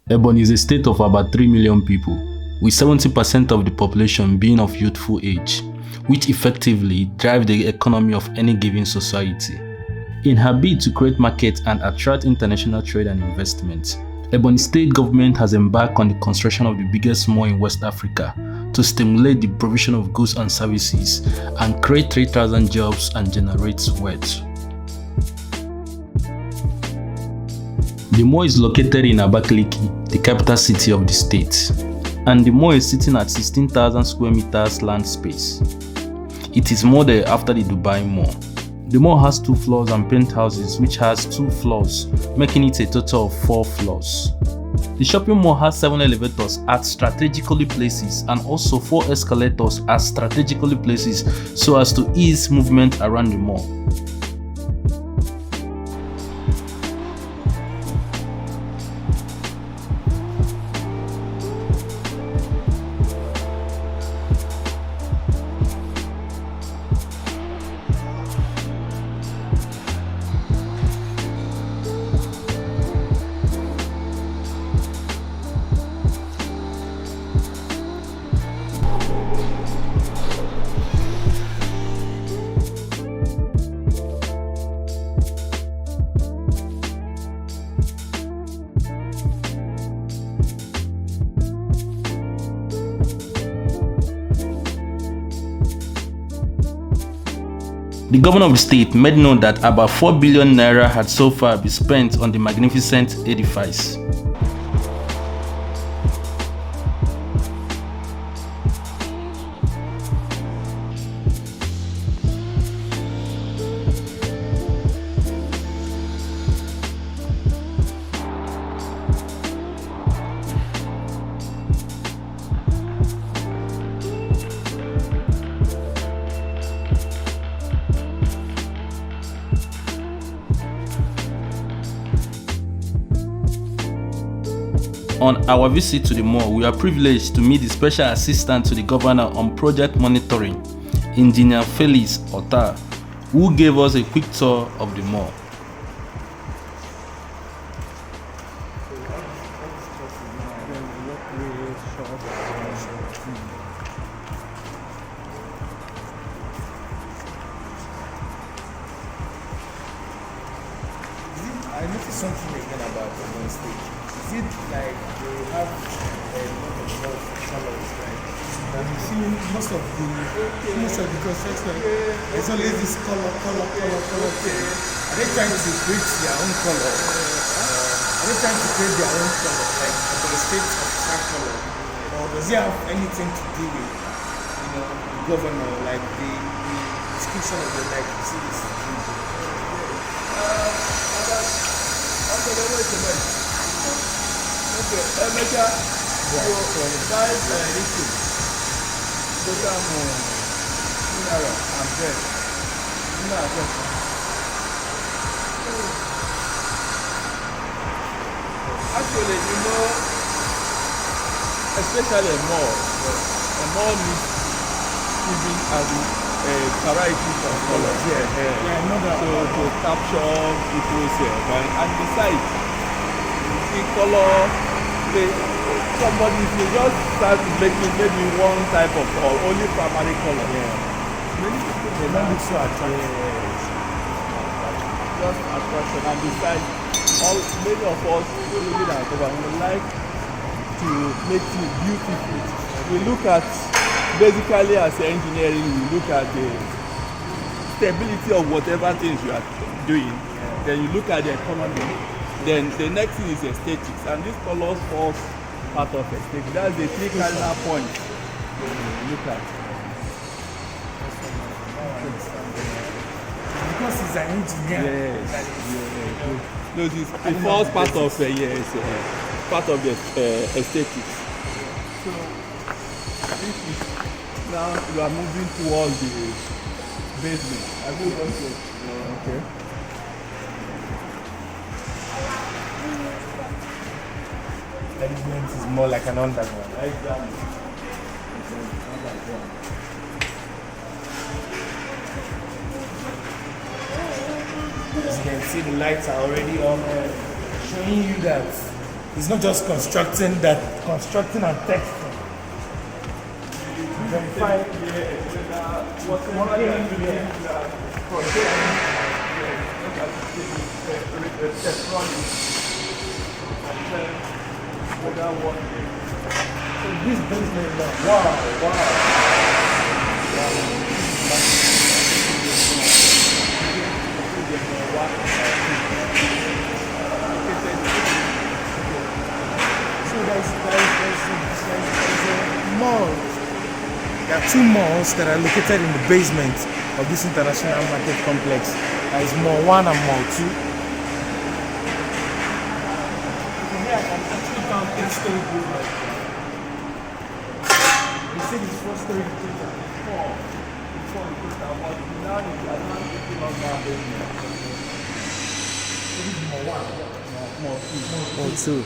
Ebonyi is a state of about 3 million people, with 70% of the population being of youthful age, which effectively drive the economy of any given society. In her bid to create markets and attract international trade and investment, Ebonyi State government has embarked on the construction of the biggest mall in West Africa to stimulate the provision of goods and services and create 3,000 jobs and generate wealth. The mall is located in Abakaliki, the capital city of the state, and the mall is sitting at 16,000 square meters land space. It is modeled after the Dubai Mall. The mall has 2 floors and penthouses which has 2 floors, making it a total of 4 floors. The shopping mall has 7 elevators at strategically places and also 4 escalators at strategically places so as to ease movement around the mall. The governor of the state made known that about 4 billion naira had so far been spent on the magnificent edifice. On our visit to the mall, we are privileged to meet the special assistant to the governor on project monitoring, Engineer Felix Ota, who gave us a quick tour of the mall. I noticed something again about Ebonyi State. Is it like they have a lot of colors, right? And you see most of the construction, there's always this color thing. Are they trying to create their own color? Are they trying to create their own color, like Ebonyi State official color? Or does it have anything to do with, the governor, like the description of the, like, see this? Okay, Emeka, you buy anything. Total mineral and bread. Actually, especially a mall needs even a variety of colors. So to capture people's and besides, the color, somebody if you just start making maybe one type of or only primary color. Many people they don't look so attractive. Just attraction, and besides, many of us living at government would like to make things beautiful. We look at basically as engineering, we look at the stability of whatever things you are doing. Then you look at the economy. Then the next thing is aesthetics, and this colors falls part of aesthetics. That's the 3 cardinal points you look at. Because he's an engineer. Yes. No, it falls part of part of the aesthetics. So this is now you are moving towards the basement. I will also. Okay. Basement is more like an underground. Exactly. As you can see, the lights are already on, showing you that It's not just constructing and texting. Verify what's working here. So this basement now, wow. So there's a mall. There are two malls that are located in the basement of this international market complex. There is Mall 1 and Mall 2. From here I can actually count 8-story buildings. You see this 4-story building? Before we put our money, now it's taking on that basement. This is Mall 1. Mall 2.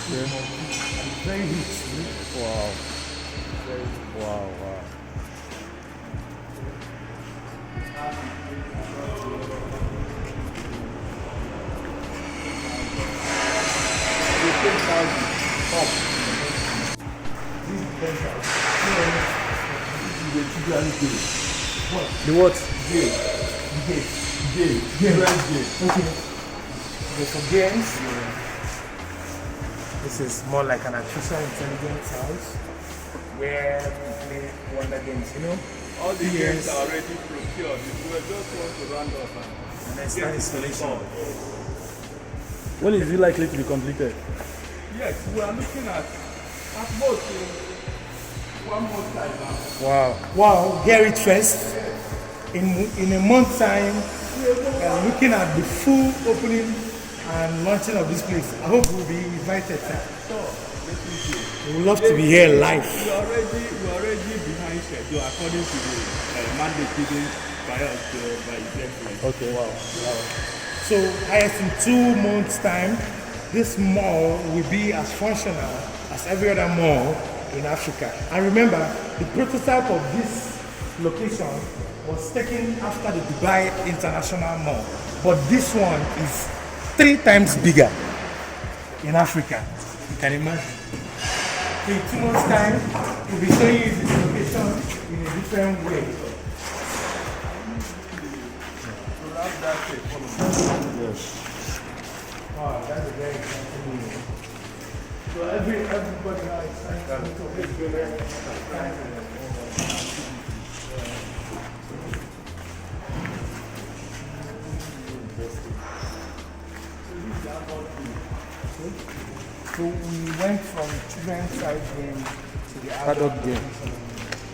Yeah. Very rich. Wow. Wow. The what? Game. Okay. For games. This is more like an artificial intelligence house where we play wonder games, you know? All the games are already procured. We just want to round up And then start installation. When is it likely to be completed? Yes, we are looking at most 1 month time now. Wow, hear it first. In a month's time, we are looking at the full opening and launching of this place. I hope we'll be invited. Sure, definitely. We would love to be here live. We are already behind schedule according to the mandate given by us by His Excellency. Okay. Wow. So, I guess in 2 months' time, this mall will be as functional as every other mall in Africa. And remember, the prototype of this location was taken after the Dubai International Mall. But this one is 3 times bigger in Africa. You can imagine. So in 2 months' time, we'll be showing you this location in a different way. Wow, that's a very exciting movie. So everybody now is trying to So we went from children's side game to the adult game,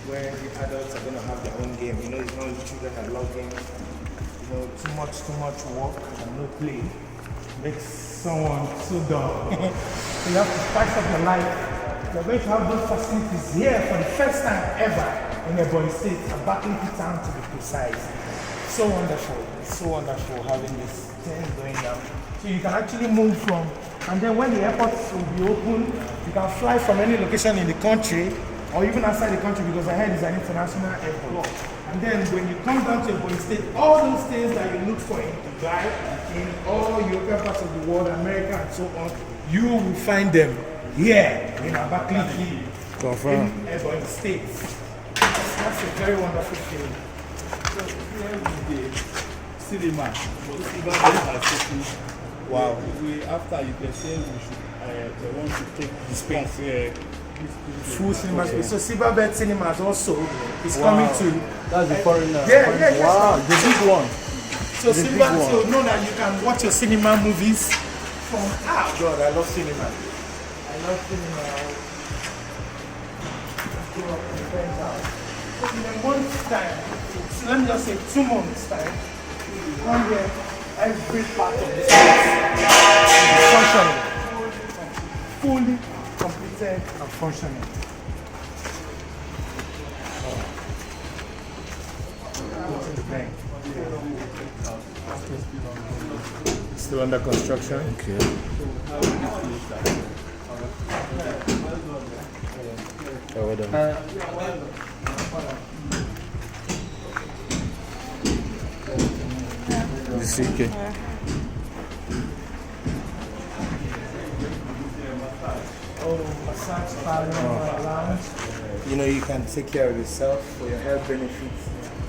where the adults are going to have their own game. You know, it's not only children that love games. You know, too much work and no play makes someone so dull. So you have to spice up your life. You're going to have those facilities here for the first time ever in Ebonyi State, Abakaliki town to be precise. So wonderful. It's so wonderful having this thing going down. So you can actually move from, and then when the airports will be open, you can fly from any location in the country or even outside the country, because I heard it's an international airport. And then when you come down to Ebonyi State, all those things that you look for in Dubai, in all European parts of the world, America and so on, you will find them here in Abakaliki, in Ebonyi State. That's a very wonderful feeling. So here is the cinema. Wow. After you can say we should, they want to take the space. Full cinema space. So Silverbird Cinemas also is coming to. That's the foreign. Yeah. Wow, the big one. So Silver, so know that you can watch your cinema movies from. God, I love cinema. I love cinema. So in a month's time, so let me just say 2 months time, come here, every part of this place is functioning, fully completed and functioning. Still under construction. Okay. Well done. This is okay. massage parlor, lounge. You know, you can take care of yourself for your health benefits.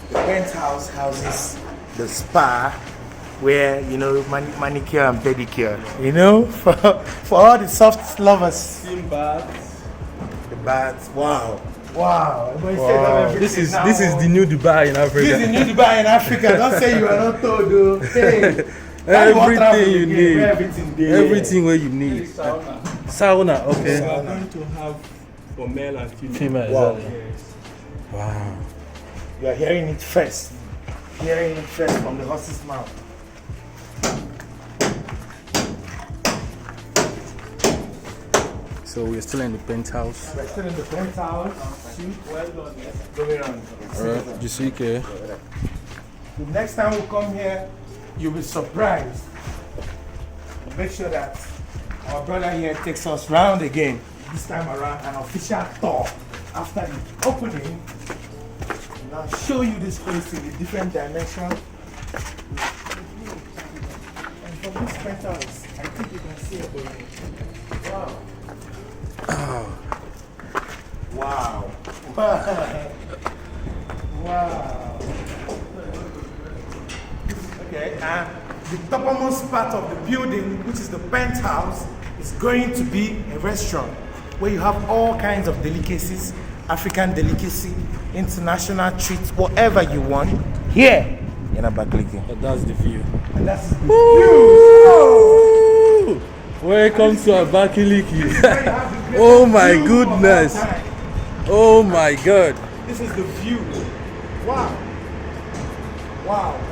The penthouse houses the spa, where you know manicure and pedicure. You know, for all the soft lovers. Steam baths. The baths. Wow. Ebonyi State Wow. have This is everything the now. new Dubai in Africa. This is the new Dubai in Africa. Don't say you are not told, though. Hey, Everything you need. Everything there. Everything where you need. Sauna. Sauna, okay. We are going to have for male and female. Female, Wow. exactly. Yes. Wow. You are hearing it first. Hearing it first from the horse's mouth. So we're still in the penthouse. We're still in the penthouse. Well done. Yes. Going on. Alright, you see, okay. The next time we come here, you'll be surprised. Make sure that our brother here takes us round again. This time around, an official tour after the opening. And I'll show you this place in a different dimension. And from this penthouse, I think you can see Ebonyi. Wow. Wow. Wow. Okay, and the topmost part of the building, which is the penthouse, is going to be a restaurant where you have all kinds of delicacies, African delicacy, international treats, whatever you want, here in Abakaliki. But that's the view. And that's the view. Welcome to Abakaliki. Where you have the Oh my view of all goodness. time. Oh my God. This is the view. Wow. Wow.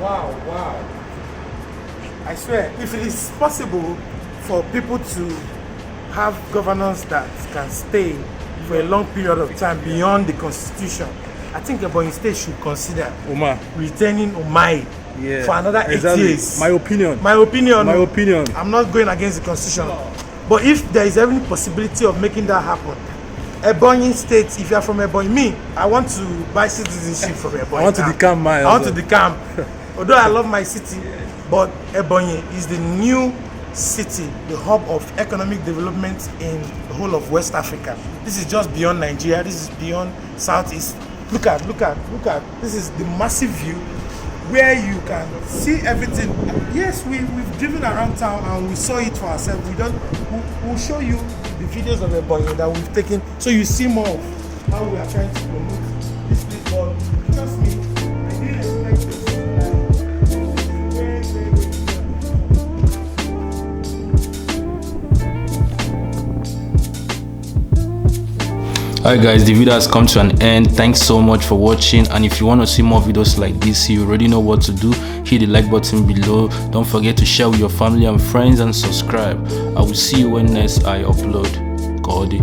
I swear, if it is possible for people to have governors that can stay for a long period of time beyond the constitution, I think Ebonyi State should consider Omar. retaining Umai Yeah. for another 8 Exactly. years. My opinion. My opinion. My opinion. I'm not going against the constitution. But if there is any possibility of making that happen, Ebonyi State, if you are from Ebonyi, me, I want to buy citizenship from Ebonyi. I want to now. decamp mine I want to also. decamp. Although I love my city, but Ebonyi is the new city, the hub of economic development in the whole of West Africa. This is just beyond Nigeria. This is beyond Southeast. Look at. This is the massive view where you can see everything. Yes, we've driven around town and we saw it for ourselves. We'll show you the videos of Ebonyi that we've taken, so you see more of how we are trying to promote this place. But trust me, I didn't expect this. Alright guys, the video has come to an end. Thanks so much for watching, and if you want to see more videos like this, you already know what to do. Hit the like button below. Don't forget to share with your family and friends and subscribe. I will see you when next I upload. Gordy.